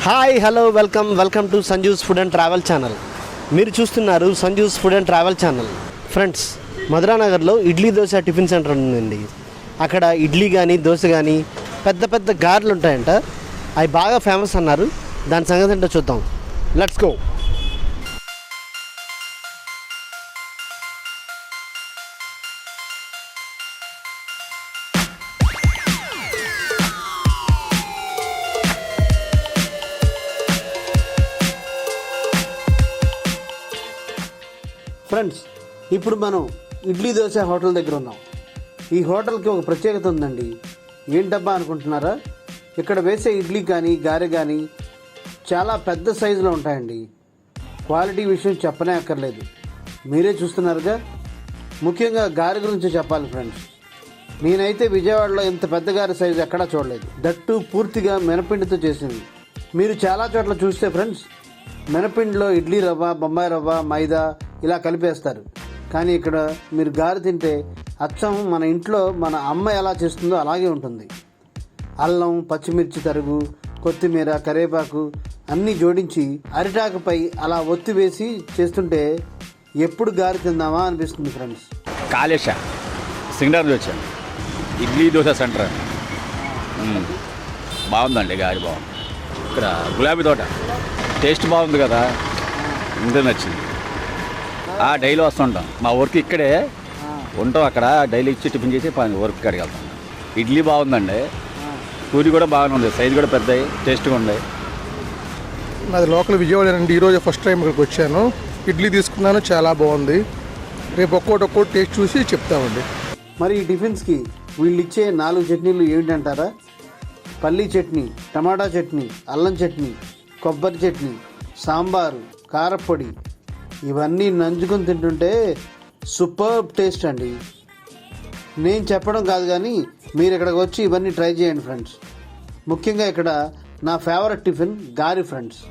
Hi hello welcome to Sanju's food and travel channel. మీరు చూస్తున్నారు Sanju's food and travel channel. Friends, మధురానగర్లో idli dosa tiffin centre ఉందండి. అక్కడ ఇడ్లీ కానీ దోశ కానీ పెద్ద పెద్ద గారెలు ఉంటాయంట. అవి బాగా ఫేమస్ అన్నారు. దాని సంగతి ఏంటో చూద్దాం. Let's go. ఫ్రెండ్స్, ఇప్పుడు మనం ఇడ్లీ దోశ హోటల్ దగ్గర ఉన్నాం. ఈ హోటల్కి ఒక ప్రత్యేకత ఉందండి. ఏంటబ్బా అనుకుంటున్నారా? ఇక్కడ వేసే ఇడ్లీ కానీ గారె కానీ చాలా పెద్ద సైజులో ఉంటాయండి. క్వాలిటీ విషయం చెప్పనే అక్కర్లేదు, మీరే చూస్తున్నారుగా. ముఖ్యంగా గారె గురించి చెప్పాలి ఫ్రెండ్స్. నేనైతే విజయవాడలో ఇంత పెద్ద గారె సైజు ఎక్కడా చూడలేదు. దట్టు పూర్తిగా మినపిండితో చేసింది. మీరు చాలా చోట్ల చూస్తే ఫ్రెండ్స్, మినపిండిలో ఇడ్లీ రవ్వ, బొంబాయి రవ్వ, మైదా ఇలా కలిపేస్తారు. కానీ ఇక్కడ మీరు గారె తింటే అచ్చం మన ఇంట్లో మన అమ్మ ఎలా చేస్తుందో అలాగే ఉంటుంది. అల్లం, పచ్చిమిర్చి తరుగు, కొత్తిమీర, కరివేపాకు అన్నీ జోడించి అరిటాకుపై అలా ఒత్తి వేసి చేస్తుంటే ఎప్పుడు గారె తిందామా అనిపిస్తుంది ఫ్రెండ్స్. కాళేశ సింగర్ వచ్చాను. ఇడ్లీ దోశ సెంటర్ బాగుందండి. గారి బాగుంది. ఇక్కడ గులాబీ తోట టేస్ట్ బాగుంది కదా, ఇంత నచ్చింది. డైలీ వస్తుంటాం. మా వర్క్ ఇక్కడే ఉంటాం. అక్కడ డైలీ ఇచ్చి టిఫిన్ చేసి వర్క్ కాడికి వెళ్తాం. ఇడ్లీ బాగుందండి. పూరి కూడా బాగానే ఉంది. సైజు కూడా పెద్దవి, టేస్ట్గా ఉన్నాయి. నాది లోకల్ విజయవాడ అండి. ఈరోజు ఫస్ట్ టైం ఇక్కడికి వచ్చాను. ఇడ్లీ తీసుకున్నాను, చాలా బాగుంది. రేపు ఒక్కోటి టేస్ట్ చూసి చెప్తామండి. మరి ఈ టిఫిన్స్కి వీళ్ళు ఇచ్చే 4 చట్నీలు ఏమిటంటారా? పల్లీ చట్నీ, టమాటా చట్నీ, అల్లం చట్నీ, కొబ్బరి చట్నీ, సాంబారు, కారప్పొడి ఇవన్నీ నంచుకొని తింటుంటే సూపర్ టేస్ట్ అండి. నేను చెప్పడం కాదు, కానీ మీరు ఇక్కడికి వచ్చి ఇవన్నీ ట్రై చేయండి ఫ్రెండ్స్. ముఖ్యంగా ఇక్కడ నా ఫేవరెట్ టిఫిన్ గారి ఫ్రెండ్స్.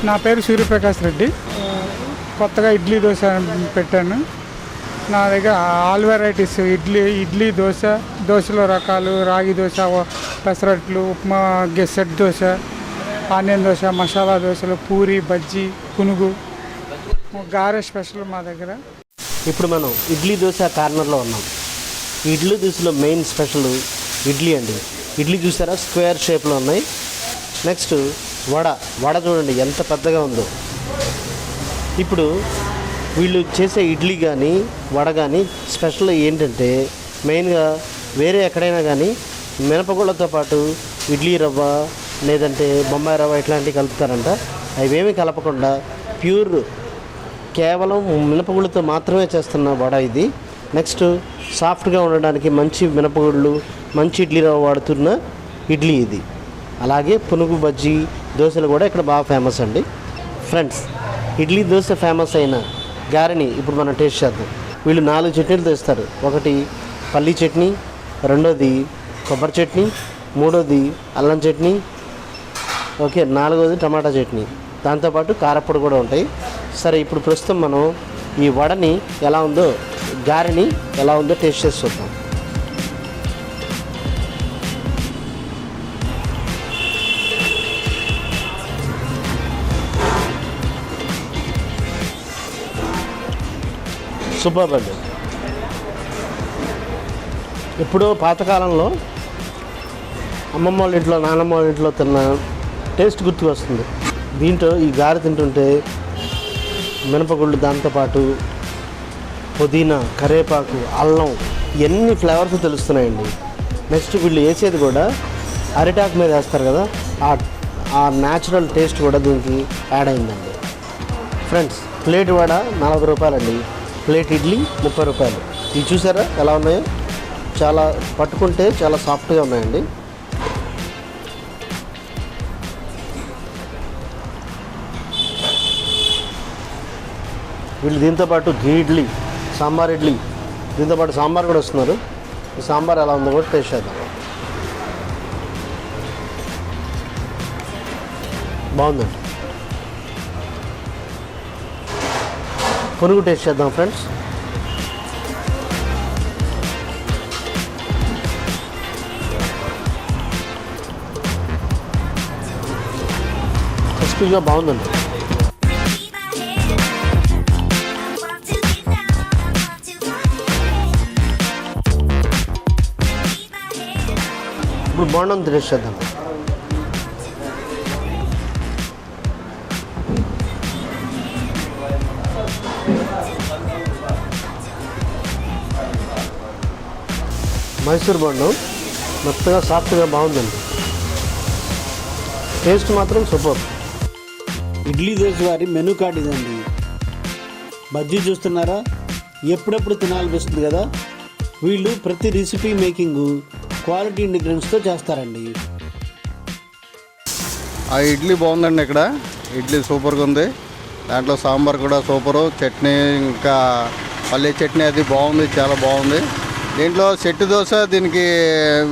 నా పేరు సూర్యప్రకాష్ రెడ్డి. కొత్తగా ఇడ్లీ దోశ పెట్టాను. నా దగ్గర ఆల్ వెరైటీస్ ఇడ్లీ దోశలో రకాలు, రాగి దోశ, పెసరట్లు, ఉప్మా, సెట్ దోశ, ఆనియన్ దోశ, మసాలా దోశలు, పూరి, బజ్జీ, పునుగు, గారె స్పెషల్ మా దగ్గర. ఇప్పుడు మనం ఇడ్లీ దోశ కార్నర్లో ఉన్నాం. ఈ ఇడ్లీ దోశలో మెయిన్ స్పెషల్ ఇడ్లీ అండి. ఇడ్లీ చూసారా, స్క్వేర్ షేప్లో ఉన్నాయి. నెక్స్ట్ వడ చూడండి ఎంత పెద్దగా ఉందో. ఇప్పుడు వీళ్ళు చేసే ఇడ్లీ కానీ వడ కానీ స్పెషల్ ఏంటంటే, మెయిన్గా వేరే ఎక్కడైనా కానీ మినపగుళ్ళతో పాటు ఇడ్లీ రవ్వ లేదంటే బొంబాయి రవ్వ ఇట్లాంటివి కలుపుతారంట. అవేమీ కలపకుండా ప్యూర్ కేవలం మినపగుళ్ళతో మాత్రమే చేస్తున్న వడ ఇది. నెక్స్ట్ సాఫ్ట్గా ఉండడానికి మంచి మినపగుళ్ళు, మంచి ఇడ్లీ రవ్వ వాడుతున్న ఇడ్లీ ఇది. అలాగే పునుగు, బజ్జీ, దోశలు కూడా ఇక్కడ బాగా ఫేమస్ అండి. ఫ్రెండ్స్, ఇడ్లీ దోశ ఫేమస్ అయిన గారెని ఇప్పుడు మనం టేస్ట్ చేద్దాం. వీళ్ళు 4 చట్నీలు తెస్తారు. ఒకటి పల్లీ చట్నీ, రెండోది కొబ్బరి చట్నీ, మూడోది అల్లం చట్నీ, ఓకే, 4వది టమాటా చట్నీ, దాంతోపాటు కారప్పొడి కూడా ఉంటాయి. సరే, ఇప్పుడు ప్రస్తుతం మనం ఈ వడని ఎలా ఉందో, గారెని ఎలా ఉందో టేస్ట్ చేసి చూద్దాం. సూపర్ అండి. ఎప్పుడో పాతకాలంలో అమ్మమ్మ వాళ్ళ ఇంట్లో, నాన్నమ్మ వాళ్ళ ఇంట్లో తిన్న టేస్ట్ గుర్తుకు వస్తుంది. దీంట్లో ఈ గారె తింటుంటే మినపగుళ్ళు, దాంతోపాటు పుదీనా, కరివేపాకు, అల్లం ఇవన్నీ ఫ్లేవర్స్ తెలుస్తున్నాయండి. నెక్స్ట్ వీళ్ళు వేసేది కూడా అరిటాకు మీద వేస్తారు కదా, ఆ న్యాచురల్ టేస్ట్ కూడా దీనికి యాడ్ అయిందండి. ఫ్రెండ్స్, ప్లేట్ వడ 40 రూపాయలండి. ప్లేట్ ఇడ్లీ 30 రూపాయలు. ఇవి చూసారా ఎలా ఉన్నాయో? చాలా పట్టుకుంటే చాలా సాఫ్ట్గా ఉన్నాయండి. వీళ్ళు దీంతోపాటు ఘీ ఇడ్లీ, సాంబార్ ఇడ్లీ, దీంతోపాటు సాంబార్ కూడా వస్తున్నారు. ఈ సాంబార్ ఎలా ఉందో కూడా టేస్ట్ చేద్దాం. బాగుందండి. పునుగు టేస్ట్ చేద్దాం ఫ్రెండ్స్. క్రిస్పీగా బాగుందండి. ఇప్పుడు బోండం టేస్ట్ చేద్దాం. మైసూర్ బోండం మెత్తగా సాఫ్ట్గా బాగుందండి. టేస్ట్ మాత్రం సూపర్. ఇడ్లీ దోశ వారి మెనూ కార్డ్ ఇదండి. బజ్జీ చూస్తున్నారా, ఎప్పుడెప్పుడు తినాలనిపిస్తుంది కదా. వీళ్ళు ప్రతి రెసిపీ మేకింగ్ క్వాలిటీ ఇంగ్రీడియంట్స్తో చేస్తారండి. ఆ ఇడ్లీ బాగుందండి. ఇక్కడ ఇడ్లీ సూపర్గా ఉంది. దాంట్లో సాంబార్ కూడా సూపరు, చట్నీ ఇంకా పల్లీ చట్నీ అది బాగుంది, చాలా బాగుంది. దీంట్లో సెట్టు దోశ దీనికి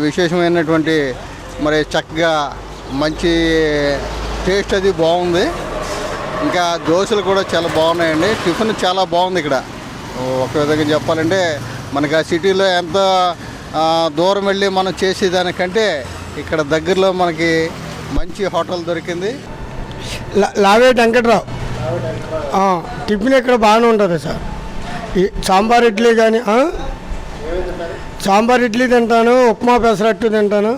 విశేషమైనటువంటి మరి చక్కగా మంచి టేస్ట్ అది బాగుంది. ఇంకా దోశలు కూడా చాలా బాగున్నాయండి. టిఫిన్ చాలా బాగుంది. ఇక్కడ ఒక విధంగా చెప్పాలంటే మనకి ఆ సిటీలో ఎంత దూరం వెళ్ళి మనం చేసేదానికంటే ఇక్కడ దగ్గరలో మనకి మంచి హోటల్ దొరికింది. లావేటి వెంకట్రావు. టిఫిన్ ఇక్కడ బాగానే ఉంటుంది సార్. ఈ సాంబార్ ఇడ్లీ కానీ, సాంబార్ ఇడ్లీ తింటాను, ఉప్మా పెసరట్టు తింటాను,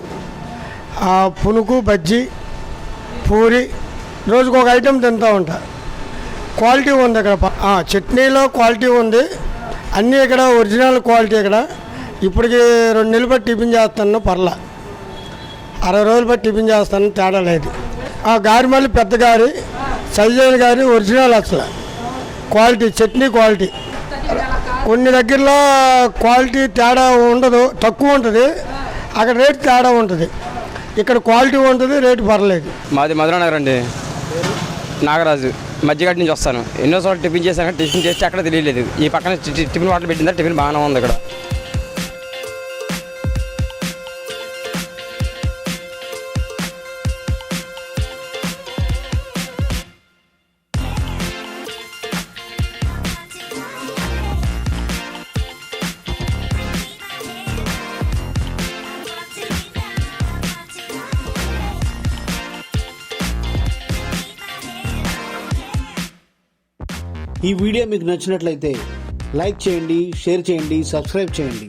పునుగు, బజ్జీ, పూరి, రోజుకు ఒక ఐటెం తింటూ ఉంటా. క్వాలిటీ ఉంది ఇక్కడ. చట్నీలో క్వాలిటీ ఉంది. అన్నీ ఇక్కడ ఒరిజినల్ క్వాలిటీ. ఇక్కడ ఇప్పటికి 2 నెలలు బట్టి టిఫిన్ చేస్తాను, పర్లా 60 రోజులు బట్టి టిఫిన్ చేస్తాను, తేడా లేదు. గారి మళ్ళీ పెద్ద గారి, సైజైన గారి ఒరిజినల్ అసలు క్వాలిటీ, చట్నీ క్వాలిటీ. కొన్ని దగ్గరలో క్వాలిటీ తేడా ఉండదు, తక్కువ ఉంటుంది. అక్కడ రేటు తేడా ఉంటుంది. ఇక్కడ క్వాలిటీ ఉంటుంది, రేటు పర్లేదు. మాది మధురనగర్ అండి. నాగరాజు మధ్యగడ్డ నుంచి వస్తాను. ఎన్నో చోట్ల టిఫిన్ చేశాక టిఫిన్ చేస్తే అక్కడ తెలియలేదు. ఈ పక్కన టిఫిన్ హోటల్ పెట్టిందా, టిఫిన్ బాగానే ఉంది ఇక్కడ. ఈ వీడియో మీకు నచ్చినట్లయితే లైక్ చేయండి, షేర్ చేయండి, సబ్స్క్రైబ్ చేయండి.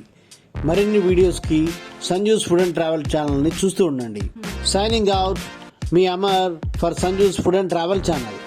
మరిన్ని వీడియోస్కి సంజూస్ ఫుడ్ అండ్ ట్రావెల్ ఛానల్ని చూస్తూ ఉండండి. Signing out, me Amar for Sanju's food and travel channel.